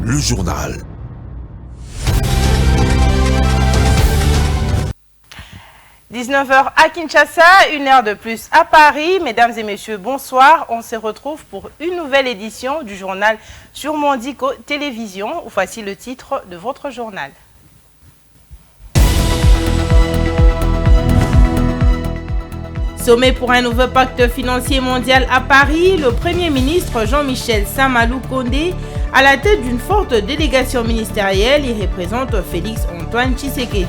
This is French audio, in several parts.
le journal. « 19h à Kinshasa, 1 heure de plus à Paris. Mesdames et messieurs, bonsoir. On se retrouve pour une nouvelle édition du journal sur Mondico Télévision. Voici le titre de votre journal. Sommet pour un nouveau pacte financier mondial à Paris, le Premier ministre Jean-Michel Sama Lukonde, à la tête d'une forte délégation ministérielle, y représente Félix Antoine Tshisekedi.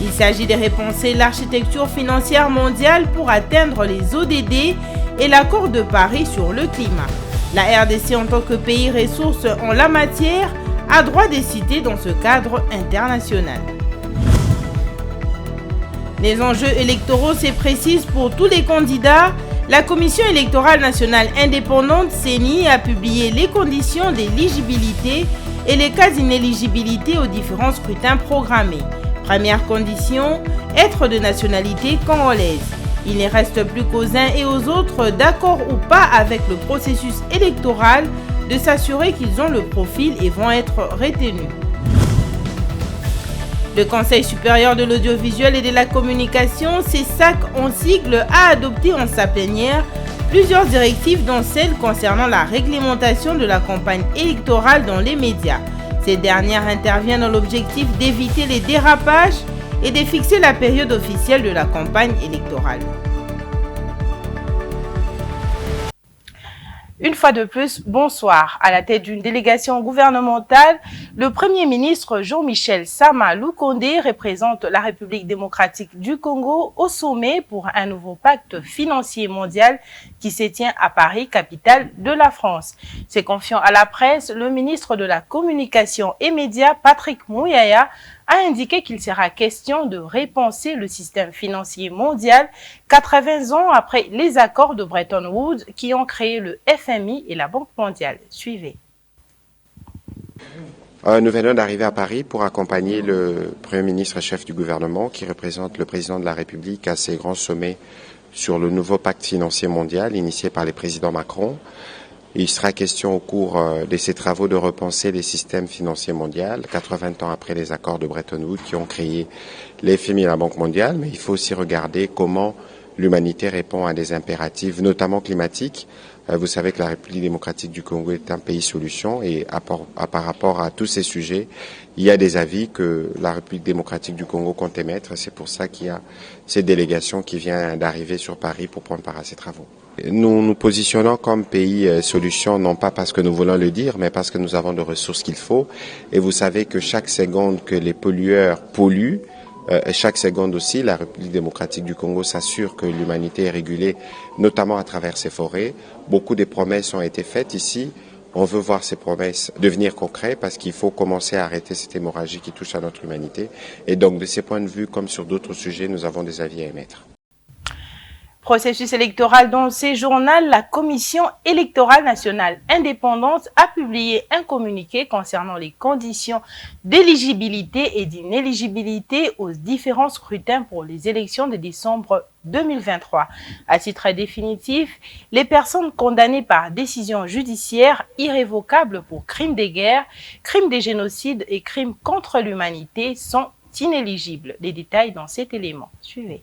Il s'agit de repenser l'architecture financière mondiale pour atteindre les ODD et l'accord de Paris sur le climat. La RDC, en tant que pays ressource en la matière, a droit de citer dans ce cadre international. Les enjeux électoraux se précisent pour tous les candidats. La Commission électorale nationale indépendante, CENI, a publié les conditions d'éligibilité et les cas d'inéligibilité aux différents scrutins programmés. Première condition, être de nationalité congolaise. Il ne reste plus qu'aux uns et aux autres, d'accord ou pas avec le processus électoral, de s'assurer qu'ils ont le profil et vont être retenus. Le Conseil supérieur de l'audiovisuel et de la communication, CESAC en sigle, a adopté en sa plénière plusieurs directives, dont celle concernant la réglementation de la campagne électorale dans les médias. Ces dernières interviennent dans l'objectif d'éviter les dérapages et de fixer la période officielle de la campagne électorale. Une fois de plus, bonsoir. À la tête d'une délégation gouvernementale, le Premier ministre Jean-Michel Sama Lukonde représente la République démocratique du Congo au sommet pour un nouveau pacte financier mondial qui se tient à Paris, capitale de la France. Se confiant à la presse, le ministre de la Communication et Médias, Patrick Mouyaya, a indiqué qu'il sera question de repenser le système financier mondial 80 ans après les accords de Bretton Woods qui ont créé le FMI et la Banque mondiale. Suivez. Nous venons d'arriver à Paris pour accompagner le Premier ministre chef du gouvernement qui représente le président de la République à ces grands sommets sur le nouveau pacte financier mondial initié par le président Macron. Il sera question au cours de ces travaux de repenser les systèmes financiers mondiaux, 80 ans après les accords de Bretton Woods qui ont créé l'FMI et la Banque mondiale, mais il faut aussi regarder comment l'humanité répond à des impératifs, notamment climatiques. Vous savez que la République démocratique du Congo est un pays solution et par rapport à tous ces sujets, il y a des avis que la République démocratique du Congo compte émettre. C'est pour ça qu'il y a cette délégation qui vient d'arriver sur Paris pour prendre part à ces travaux. Nous nous positionnons comme pays solution, non pas parce que nous voulons le dire, mais parce que nous avons de ressources qu'il faut. Et vous savez que chaque seconde que les pollueurs polluent, chaque seconde aussi, la République démocratique du Congo s'assure que l'humanité est régulée, notamment à travers ses forêts. Beaucoup de promesses ont été faites ici. On veut voir ces promesses devenir concrètes parce qu'il faut commencer à arrêter cette hémorragie qui touche à notre humanité. Et donc, de ces points de vue, comme sur d'autres sujets, nous avons des avis à émettre. Processus électoral. Dans ces journaux, la Commission électorale nationale indépendante a publié un communiqué concernant les conditions d'éligibilité et d'inéligibilité aux différents scrutins pour les élections de décembre 2023. À titre définitif, les personnes condamnées par décision judiciaire irrévocable pour crimes de guerre, crimes de génocide et crimes contre l'humanité sont inéligibles. Les détails dans cet élément. Suivez.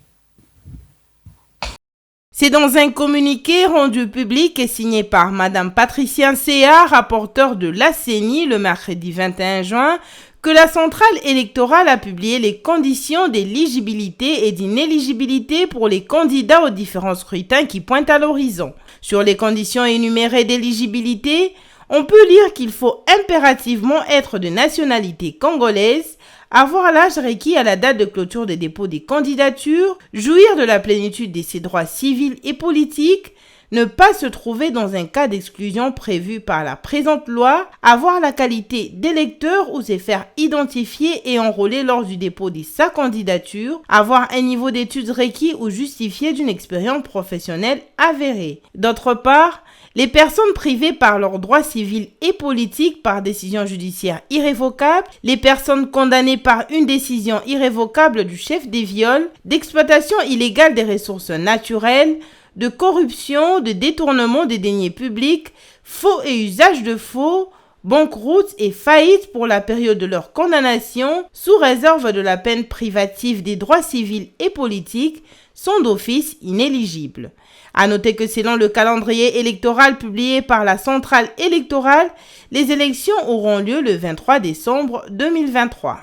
C'est dans un communiqué rendu public et signé par Madame Patricia Ncéa, rapporteure de la CENI, le mercredi 21 juin, que la centrale électorale a publié les conditions d'éligibilité et d'inéligibilité pour les candidats aux différents scrutins qui pointent à l'horizon. Sur les conditions énumérées d'éligibilité, on peut lire qu'il faut impérativement être de nationalité congolaise, avoir l'âge requis à la date de clôture des dépôts des candidatures, jouir de la plénitude de ses droits civils et politiques, ne pas se trouver dans un cas d'exclusion prévu par la présente loi, avoir la qualité d'électeur ou se faire identifier et enrôler lors du dépôt de sa candidature, avoir un niveau d'études requis ou justifié d'une expérience professionnelle avérée. D'autre part, les personnes privées par leurs droits civils et politiques par décision judiciaire irrévocable, les personnes condamnées par une décision irrévocable du chef des viols, d'exploitation illégale des ressources naturelles, de corruption, de détournement des deniers publics, faux et usage de faux, banqueroute et faillite pour la période de leur condamnation, sous réserve de la peine privative des droits civils et politiques, sont d'office inéligibles. À noter que selon le calendrier électoral publié par la centrale électorale, les élections auront lieu le 23 décembre 2023.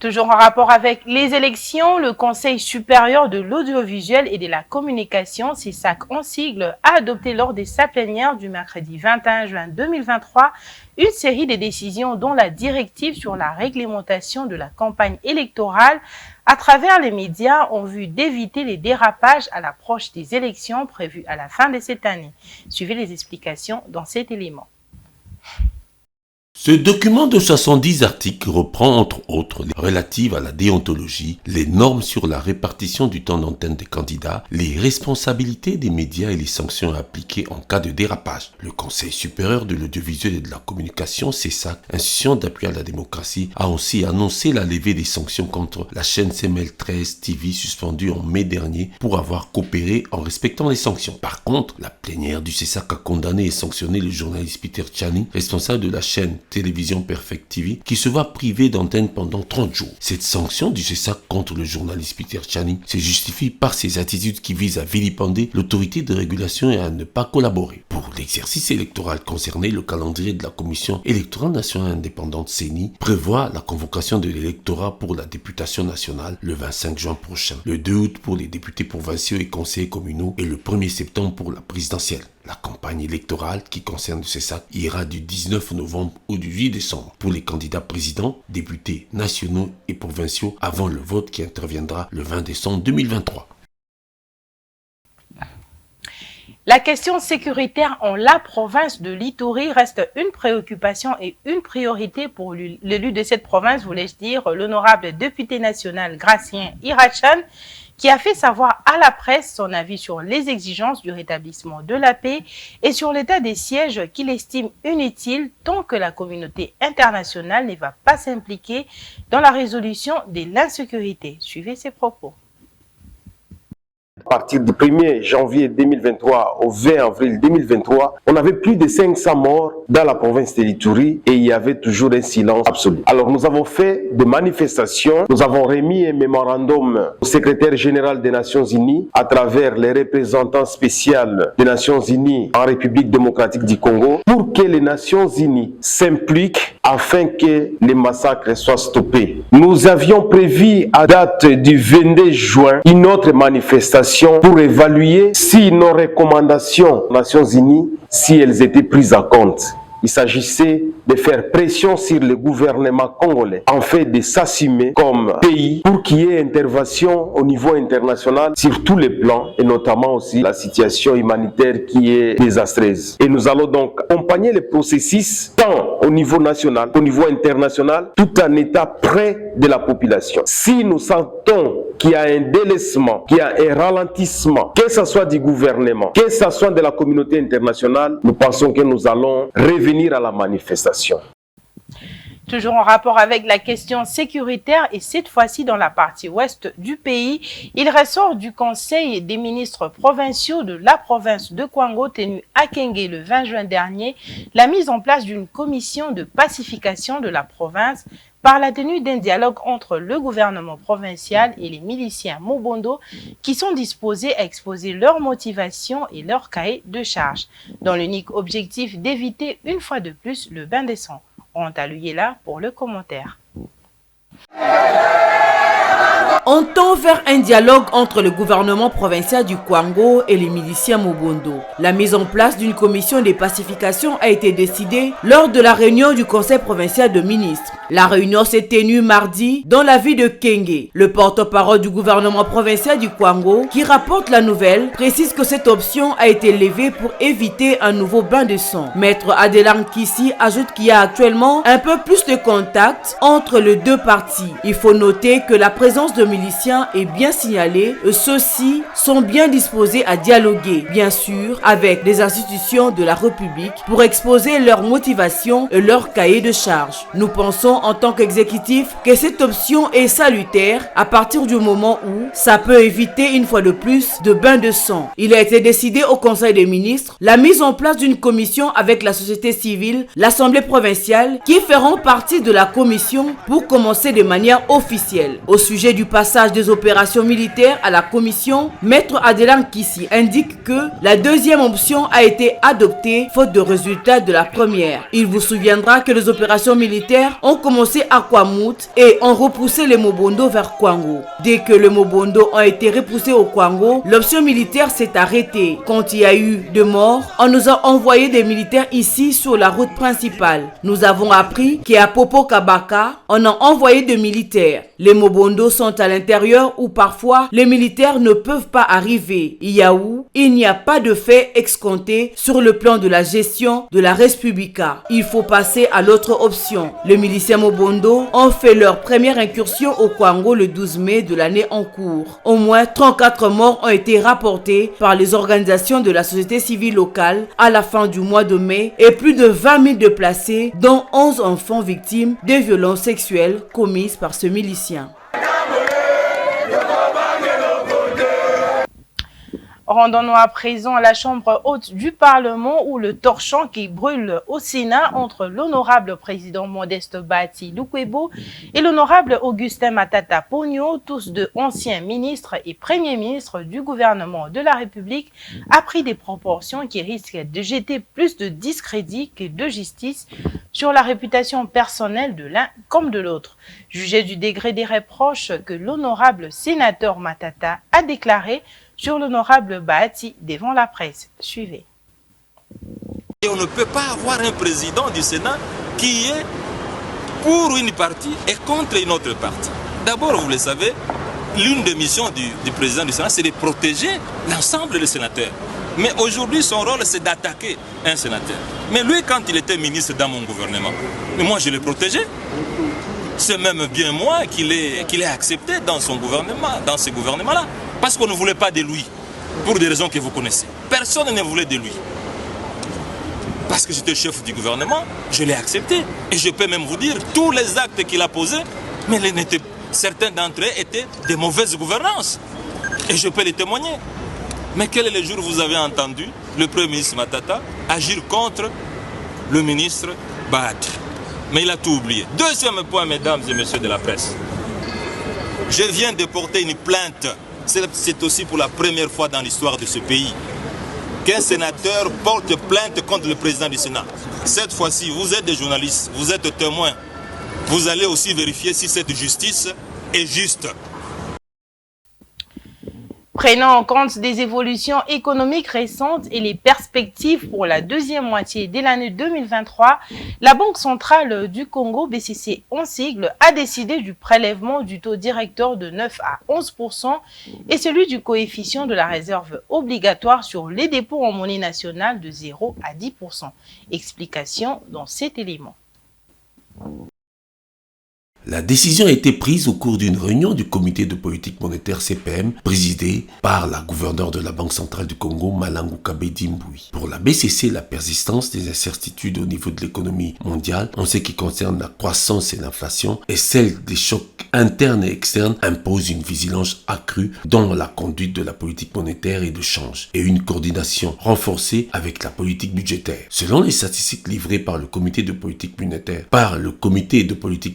Toujours en rapport avec les élections, le Conseil supérieur de l'audiovisuel et de la communication, CESAC en sigle, a adopté lors de sa plénière du mercredi 21 juin 2023 une série de décisions dont la directive sur la réglementation de la campagne électorale à travers les médias en vue d'éviter les dérapages à l'approche des élections prévues à la fin de cette année. Suivez les explications dans cet élément. Ce document de 70 articles reprend entre autres les relatives à la déontologie, les normes sur la répartition du temps d'antenne des candidats, les responsabilités des médias et les sanctions à appliquer en cas de dérapage. Le Conseil supérieur de l'audiovisuel et de la communication, CESAC, institution d'appui à la démocratie, a aussi annoncé la levée des sanctions contre la chaîne CML 13 TV suspendue en mai dernier pour avoir coopéré en respectant les sanctions. Par contre, la plénière du CESAC a condamné et sanctionné le journaliste Peter Tchani, responsable de la chaîne Télévision Perfect TV, qui se voit privé d'antenne pendant 30 jours. Cette sanction du CESAC contre le journaliste Peter Tchani se justifie par ses attitudes qui visent à vilipender l'autorité de régulation et à ne pas collaborer. Pour l'exercice électoral concerné, le calendrier de la Commission électorale nationale indépendante CENI prévoit la convocation de l'électorat pour la députation nationale le 25 juin prochain, le 2 août pour les députés provinciaux et conseillers communaux et le 1er septembre pour la présidentielle. La campagne électorale qui concerne le CESAC ira du 19 novembre au 8 décembre pour les candidats présidents, députés nationaux et provinciaux avant le vote qui interviendra le 20 décembre 2023. La question sécuritaire en la province de l'Ituri reste une préoccupation et une priorité pour l'élu de cette province, voulais-je dire, l'honorable député national Gracien Irachan, qui a fait savoir à la presse son avis sur les exigences du rétablissement de la paix et sur l'état des sièges qu'il estime inutile tant que la communauté internationale ne va pas s'impliquer dans la résolution de l'insécurité. Suivez ses propos. À partir du 1er janvier 2023 au 20 avril 2023, on avait plus de 500 morts dans la province de l'Ituri et il y avait toujours un silence absolu. Alors nous avons fait des manifestations, nous avons remis un mémorandum au secrétaire général des Nations Unies à travers les représentants spéciaux des Nations Unies en République démocratique du Congo pour que les Nations Unies s'impliquent afin que les massacres soient stoppés. Nous avions prévu à date du 22 juin une autre manifestation pour évaluer si nos recommandations aux Nations Unies, si elles étaient prises en compte. Il s'agissait de faire pression sur le gouvernement congolais en fait de s'assumer comme pays pour qu'il y ait intervention au niveau international sur tous les plans et notamment aussi la situation humanitaire qui est désastreuse. Et nous allons donc accompagner le processus tant au niveau national qu'au niveau international tout en état près de la population. Si nous sentons qu'il y a un délaissement, qu'il y a un ralentissement, que ce soit du gouvernement, que ce soit de la communauté internationale, nous pensons que nous allons revenir à la manifestation. Toujours en rapport avec la question sécuritaire et cette fois-ci dans la partie ouest du pays, il ressort du Conseil des ministres provinciaux de la province de Kwango tenu à Kenge le 20 juin dernier la mise en place d'une commission de pacification de la province par la tenue d'un dialogue entre le gouvernement provincial et les miliciens Mobondo qui sont disposés à exposer leur motivation et leur cahier de charge, dans l'unique objectif d'éviter une fois de plus le bain de sang. On t'a lu là pour le commentaire. On tend vers un dialogue entre le gouvernement provincial du Kwango et les miliciens Mobondo. La mise en place d'une commission de pacification a été décidée lors de la réunion du conseil provincial de ministres. La réunion s'est tenue mardi dans la ville de Kenge. Le porte-parole du gouvernement provincial du Kwango, qui rapporte la nouvelle, précise que cette option a été levée pour éviter un nouveau bain de sang. Maître Adelan Kissi ajoute qu'il y a actuellement un peu plus de contact entre les deux parties. Il faut noter que la présence de miliciens est bien signalé, ceux-ci sont bien disposés à dialoguer, bien sûr, avec les institutions de la République pour exposer leurs motivations et leur cahier de charges. Nous pensons en tant qu'exécutif que cette option est salutaire à partir du moment où ça peut éviter une fois de plus de bains de sang. Il a été décidé au Conseil des ministres la mise en place d'une commission avec la société civile, l'Assemblée provinciale, qui feront partie de la commission pour commencer de manière officielle. Au sujet du passage des opérations militaires à la commission, Maître Adelan Kissi indique que la deuxième option a été adoptée faute de résultats de la première. Il vous souviendra que les opérations militaires ont commencé à Kwamut et ont repoussé les Mobondo vers Kwango. Dès que les Mobondo ont été repoussés au Kwango, l'option militaire s'est arrêtée. Quand il y a eu de morts, on nous a envoyé des militaires ici sur la route principale. Nous avons appris qu'à Popo Kabaka, on a envoyé des militaires. Les Mobondo sont à l'intérieur où parfois les militaires ne peuvent pas arriver. Il n'y a pas de fait escompté sur le plan de la gestion de la Res Publica. Il faut passer à l'autre option. Les miliciens Mobondo ont fait leur première incursion au Kwango le 12 mai de l'année en cours. Au moins 34 morts ont été rapportés par les organisations de la société civile locale à la fin du mois de mai et plus de 20 000 déplacés, dont 11 enfants victimes des violences sexuelles commises par ce milicien. Rendons-nous à présent à la chambre haute du Parlement où le torchon qui brûle au Sénat entre l'honorable président Modeste Bahati Lukwebo et l'honorable Augustin Matata Ponyo, tous deux anciens ministres et premiers ministres du gouvernement de la République, a pris des proportions qui risquent de jeter plus de discrédit que de justice sur la réputation personnelle de l'un comme de l'autre. Jugé du degré des reproches que l'honorable sénateur Matata a déclaré sur l'honorable Bahati devant la presse. Suivez. Et on ne peut pas avoir un président du Sénat qui est pour une partie et contre une autre partie. D'abord, vous le savez, l'une des missions du président du Sénat, c'est de protéger l'ensemble des sénateurs. Mais aujourd'hui, son rôle, c'est d'attaquer un sénateur. Mais lui, quand il était ministre dans mon gouvernement, moi, je l'ai protégé. C'est même bien moi qui l'ai accepté dans son gouvernement, dans ce gouvernement-là. Parce qu'on ne voulait pas de lui, pour des raisons que vous connaissez. Personne ne voulait de lui. Parce que j'étais chef du gouvernement, je l'ai accepté. Et je peux même vous dire, tous les actes qu'il a posés, mais certains d'entre eux étaient de mauvaise gouvernance. Et je peux les témoigner. Mais quel est le jour où vous avez entendu le Premier ministre Matata agir contre le ministre Bahati? Mais il a tout oublié. Deuxième point, mesdames et messieurs de la presse. Je viens de porter une plainte. C'est aussi pour la première fois dans l'histoire de ce pays qu'un sénateur porte plainte contre le président du Sénat. Cette fois-ci, vous êtes des journalistes, vous êtes témoins. Vous allez aussi vérifier si cette justice est juste. Prenant en compte des évolutions économiques récentes et les perspectives pour la deuxième moitié de l'année 2023, la Banque centrale du Congo, BCC en sigle, a décidé du prélèvement du taux directeur de 9 à 11% et celui du coefficient de la réserve obligatoire sur les dépôts en monnaie nationale de 0 à 10%. Explication dans cet élément. La décision a été prise au cours d'une réunion du comité de politique monétaire CPM, présidée par la gouverneure de la Banque centrale du Congo, Malangu Kabedi Mbui. Pour la BCC, la persistance des incertitudes au niveau de l'économie mondiale, en ce qui concerne la croissance et l'inflation, et celle des chocs internes et externes, impose une vigilance accrue dans la conduite de la politique monétaire et de change, et une coordination renforcée avec la politique budgétaire. Selon les statistiques livrées par le comité de politique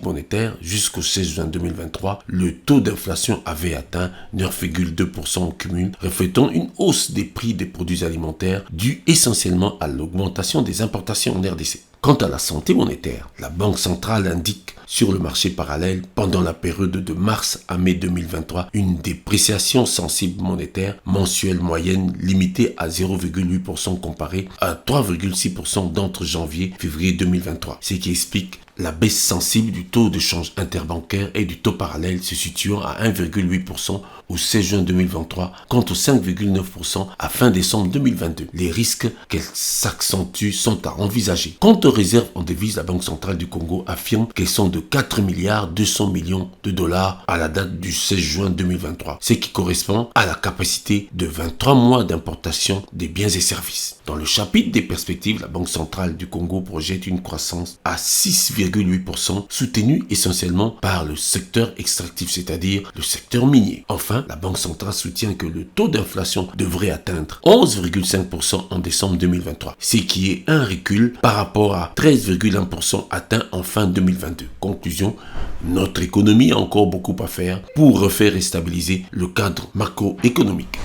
monétaire, jusqu'au 16 juin 2023, le taux d'inflation avait atteint 9,2% au cumul, reflétant une hausse des prix des produits alimentaires due essentiellement à l'augmentation des importations en RDC. Quant à la santé monétaire, la Banque centrale indique sur le marché parallèle, pendant la période de mars à mai 2023, une dépréciation sensible monétaire mensuelle moyenne limitée à 0,8% comparée à 3,6% d'entre janvier et février 2023, ce qui explique La baisse sensible du taux de change interbancaire et du taux parallèle se situant à 1,8% au 16 juin 2023 contre 5,9% à fin décembre 2022. Les risques qu'elle s'accentue sont à envisager. Quant aux réserves en devises, la Banque centrale du Congo affirme qu'elles sont de 4 milliards 200 millions de dollars à la date du 16 juin 2023, ce qui correspond à la capacité de 23 mois d'importation des biens et services. Dans le chapitre des perspectives, la Banque centrale du Congo projette une croissance à 6,8%, soutenue essentiellement par le secteur extractif, c'est-à-dire le secteur minier. Enfin, la Banque centrale soutient que le taux d'inflation devrait atteindre 11,5% en décembre 2023, ce qui est un recul par rapport à 13,1% atteint en fin 2022. Conclusion, notre économie a encore beaucoup à faire pour refaire et stabiliser le cadre macroéconomique.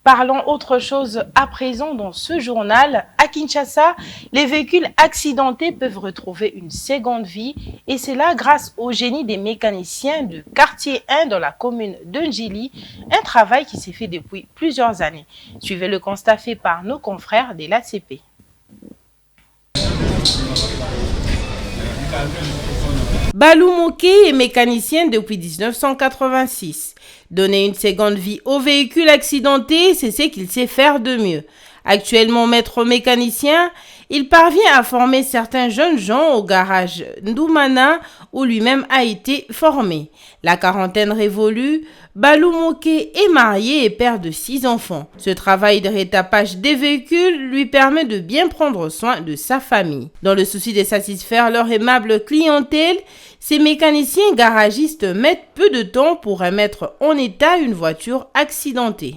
Parlons autre chose à présent dans ce journal. À Kinshasa, les véhicules accidentés peuvent retrouver une seconde vie et c'est là grâce au génie des mécaniciens du quartier 1 dans la commune de Njili, un travail qui s'est fait depuis plusieurs années. Suivez le constat fait par nos confrères de l'ACP. Balou Moké est mécanicien depuis 1986. Donner une seconde vie aux véhicules accidentés, c'est ce qu'il sait faire de mieux. Actuellement maître mécanicien, il parvient à former certains jeunes gens au garage Ndoumana où lui-même a été formé. La quarantaine révolue, Balou Moké est marié et père de 6 enfants. Ce travail de rétapage des véhicules lui permet de bien prendre soin de sa famille. Dans le souci de satisfaire leur aimable clientèle, ces mécaniciens garagistes mettent peu de temps pour remettre en état une voiture accidentée.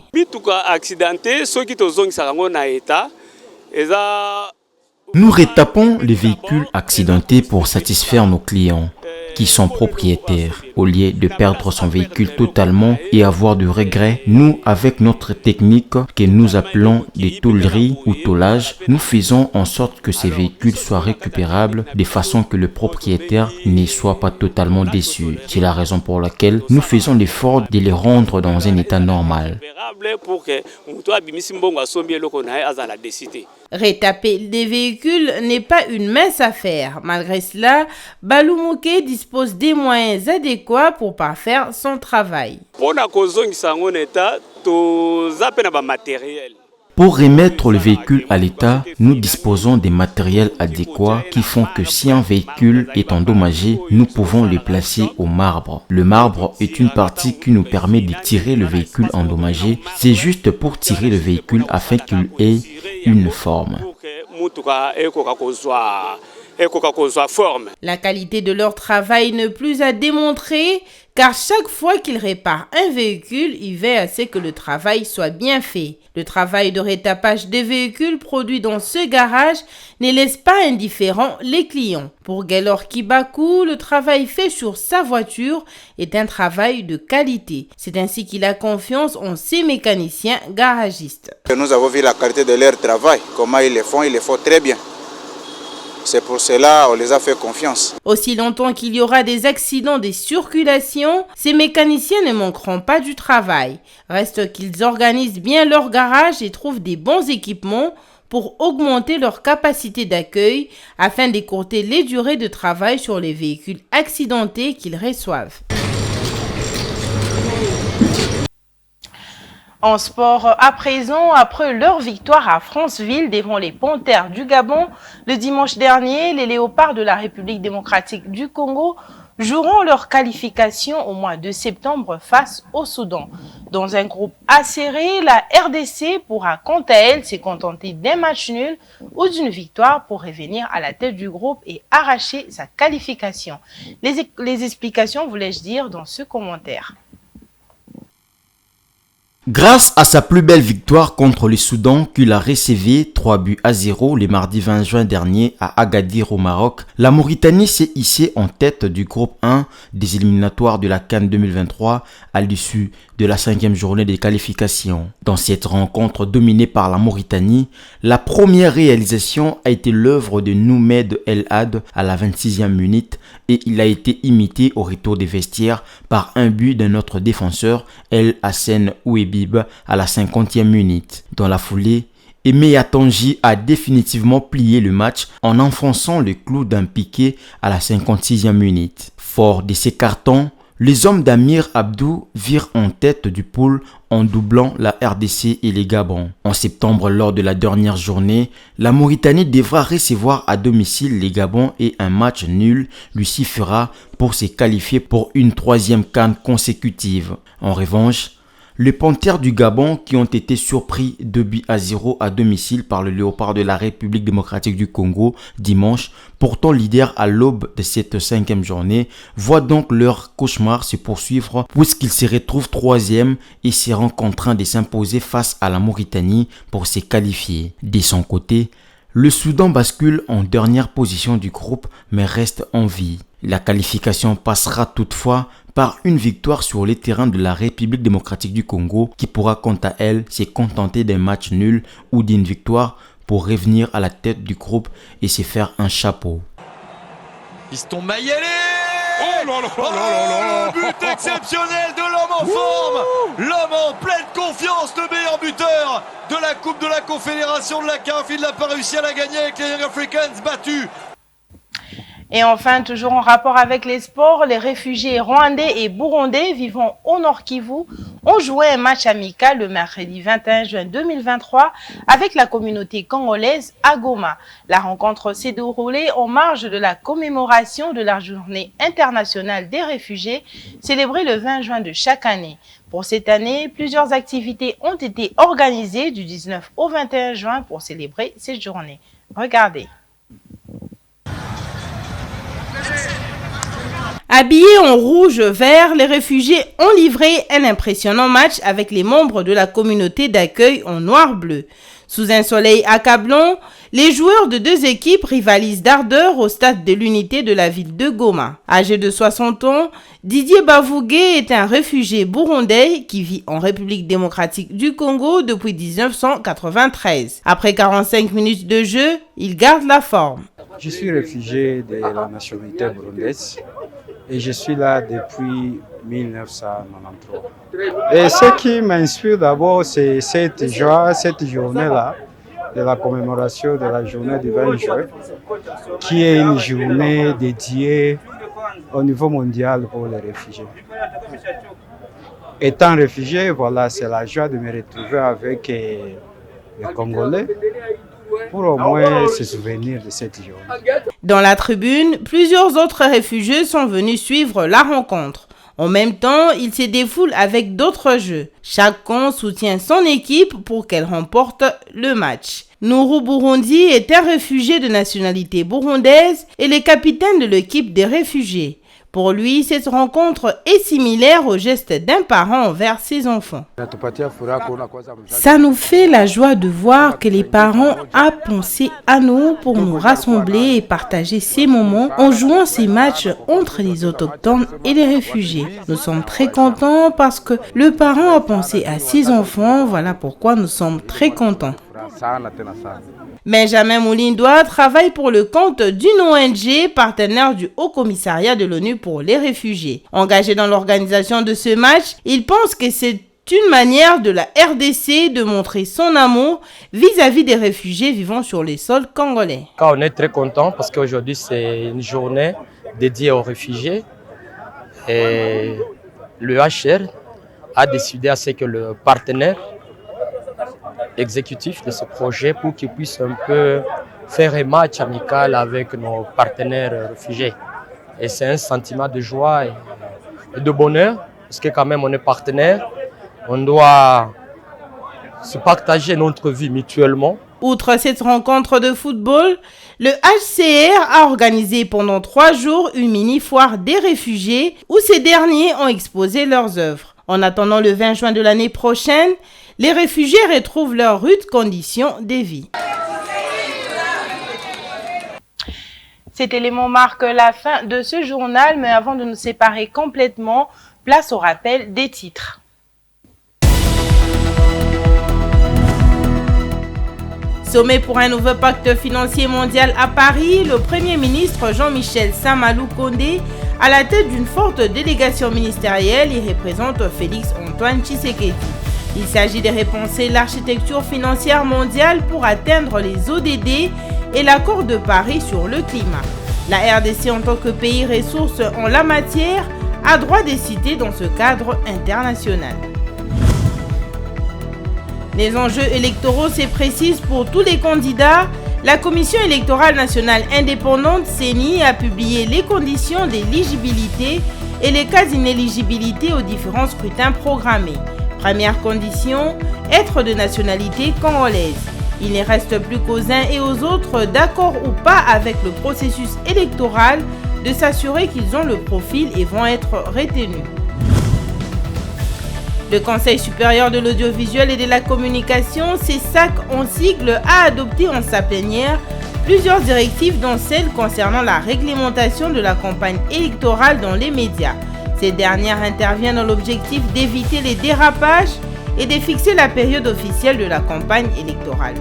Nous rétapons les véhicules accidentés pour satisfaire nos clients qui sont propriétaires. Au lieu de perdre son véhicule totalement et avoir de regrets, nous, avec notre technique que nous appelons des tôleries ou tôlage, nous faisons en sorte que ces véhicules soient récupérables de façon que le propriétaire ne soit pas totalement déçu. C'est la raison pour laquelle nous faisons l'effort de les rendre dans un état normal. Rétaper des véhicules n'est pas une mince affaire. Malgré cela, Balou Moké dispose des moyens adéquats pour parfaire son travail. Pour remettre le véhicule à l'état, nous disposons des matériels adéquats qui font que si un véhicule est endommagé, nous pouvons le placer au marbre. Le marbre est une partie qui nous permet de tirer le véhicule endommagé. C'est juste pour tirer le véhicule afin qu'il ait une forme. La qualité de leur travail n'est plus à démontrer car chaque fois qu'ils réparent un véhicule, ils veillent à ce que le travail soit bien fait. Le travail de rétapage des véhicules produits dans ce garage ne laisse pas indifférents les clients. Pour Gaylor Kibaku, le travail fait sur sa voiture est un travail de qualité. C'est ainsi qu'il a confiance en ses mécaniciens garagistes. Nous avons vu la qualité de leur travail, comment ils le font très bien. C'est pour cela qu'on les a fait confiance. Aussi longtemps qu'il y aura des accidents de circulation, ces mécaniciens ne manqueront pas du travail. Reste qu'ils organisent bien leur garage et trouvent des bons équipements pour augmenter leur capacité d'accueil afin d'écourter les durées de travail sur les véhicules accidentés qu'ils reçoivent. En sport, à présent, après leur victoire à Franceville devant les Panthères du Gabon, le dimanche dernier, les Léopards de la République démocratique du Congo joueront leur qualification au mois de septembre face au Soudan. Dans un groupe acéré, la RDC pourra quant à elle se contenter d'un match nul ou d'une victoire pour revenir à la tête du groupe et arracher sa qualification. Les explications, voulais-je dire, dans ce commentaire. Grâce à sa plus belle victoire contre le Soudan qu'il a recevé 3-0 le mardi 20 juin dernier à Agadir au Maroc, la Mauritanie s'est hissée en tête du groupe 1 des éliminatoires de la CAN 2023 à l'issue de la 5e journée des qualifications. Dans cette rencontre dominée par la Mauritanie, la première réalisation a été l'œuvre de Noumed El Had à la 26e minute et il a été imité au retour des vestiaires par un but de notre défenseur El Hassen Ouébib à la 50e minute. Dans la foulée, et Meya Tanji a définitivement plié le match en enfonçant le clou d'un piqué à la 56e minute. Fort de ces cartons, les hommes d'Amir Abdou virent en tête du pool en doublant la RDC et les Gabon. En septembre, lors de la dernière journée, la Mauritanie devra recevoir à domicile les Gabon et un match nul lui suffira pour se qualifier pour une 3e CAN consécutive. En revanche, les Panthères du Gabon, qui ont été surpris 2-0 à domicile par le Léopard de la République démocratique du Congo dimanche, pourtant leader à l'aube de cette 5e journée, voient donc leur cauchemar se poursuivre puisqu'ils se retrouvent 3e et seront contraints de s'imposer face à la Mauritanie pour se qualifier. De son côté, le Soudan bascule en dernière position du groupe mais reste en vie. La qualification passera toutefois par une victoire sur les terrains de la République démocratique du Congo qui pourra quant à elle se contenter d'un match nul ou d'une victoire pour revenir à la tête du groupe et se faire un chapeau. Fiston Mayele. Oh là là là là là. Le but exceptionnel de l'homme en forme. L'homme en pleine confiance, le meilleur buteur de la Coupe de la Confédération de la CAF. Il n'a pas réussi à la gagner avec les Young Africans battus. Et enfin, toujours en rapport avec les sports, les réfugiés rwandais et burundais vivant au Nord Kivu ont joué un match amical le mercredi 21 juin 2023 avec la communauté congolaise à Goma. La rencontre s'est déroulée en marge de la commémoration de la Journée internationale des réfugiés célébrée le 20 juin de chaque année. Pour cette année, plusieurs activités ont été organisées du 19 au 21 juin pour célébrer cette journée. Regardez. Habillés en rouge-vert, les réfugiés ont livré un impressionnant match avec les membres de la communauté d'accueil en noir-bleu. Sous un soleil accablant, les joueurs de deux équipes rivalisent d'ardeur au stade de l'unité de la ville de Goma. Âgé de 60 ans, Didier Bavougué est un réfugié burundais qui vit en République démocratique du Congo depuis 1993. Après 45 minutes de jeu, il garde la forme. Je suis réfugié de la nationalité burundaise et je suis là depuis 1993. Et ce qui m'inspire d'abord, c'est cette joie, cette journée-là, de la commémoration de la journée du 20 juin, qui est une journée dédiée au niveau mondial pour les réfugiés. Étant réfugié, voilà, c'est la joie de me retrouver avec les Congolais pour au moins se souvenir de cette journée. Dans la tribune, plusieurs autres réfugiés sont venus suivre la rencontre. En même temps, ils se défoulent avec d'autres jeux. Chaque camp soutient son équipe pour qu'elle remporte le match. Nourou Burundi est un réfugié de nationalité burundaise et le capitaine de l'équipe des réfugiés. Pour lui, cette rencontre est similaire au geste d'un parent envers ses enfants. Ça nous fait la joie de voir que les parents ont pensé à nous pour nous rassembler et partager ces moments en jouant ces matchs entre les autochtones et les réfugiés. Nous sommes très contents parce que le parent a pensé à ses enfants, voilà pourquoi nous sommes très contents. Benjamin Moulindoua travaille pour le compte d'une ONG partenaire du Haut Commissariat de l'ONU pour les réfugiés. Engagé dans l'organisation de ce match, il pense que c'est une manière de la RDC de montrer son amour vis-à-vis des réfugiés vivant sur les sols congolais. On est très content parce qu'aujourd'hui c'est une journée dédiée aux réfugiés et le HR a décidé à ce que le partenaire exécutif de ce projet pour qu'il puisse un peu faire un match amical avec nos partenaires réfugiés. Et c'est un sentiment de joie et de bonheur parce que quand même on est partenaires, on doit se partager notre vie mutuellement. Outre cette rencontre de football, le HCR a organisé pendant 3 jours une mini-foire des réfugiés où ces derniers ont exposé leurs œuvres. En attendant le 20 juin de l'année prochaine, les réfugiés retrouvent leurs rudes conditions de vie. Cet élément marque la fin de ce journal, mais avant de nous séparer complètement, place au rappel des titres. Sommet pour un nouveau pacte financier mondial à Paris, le Premier ministre Jean-Michel Samalou Kondé, à la tête d'une forte délégation ministérielle, y représente Félix Antoine Tshisekedi. Il s'agit de repenser l'architecture financière mondiale pour atteindre les ODD et l'accord de Paris sur le climat. La RDC, en tant que pays ressource en la matière, a droit de citer dans ce cadre international. Les enjeux électoraux se précisent pour tous les candidats. La Commission électorale nationale indépendante CENI a publié les conditions d'éligibilité et les cas d'inéligibilité aux différents scrutins programmés. Première condition, être de nationalité congolaise. Il ne reste plus qu'aux uns et aux autres, d'accord ou pas avec le processus électoral, de s'assurer qu'ils ont le profil et vont être retenus. Le Conseil supérieur de l'audiovisuel et de la communication, CESAC en sigle, a adopté en sa plénière plusieurs directives, dont celle concernant la réglementation de la campagne électorale dans les médias. Ces dernières interviennent dans l'objectif d'éviter les dérapages et de fixer la période officielle de la campagne électorale.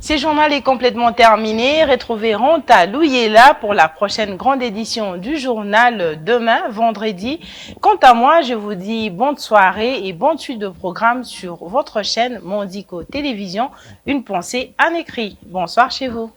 Ce journal est complètement terminé. Retrouvez Ronta Louyela pour la prochaine grande édition du journal demain, vendredi. Quant à moi, je vous dis bonne soirée et bonne suite de programmes sur votre chaîne Mondico Télévision. Une pensée en écrit. Bonsoir chez vous.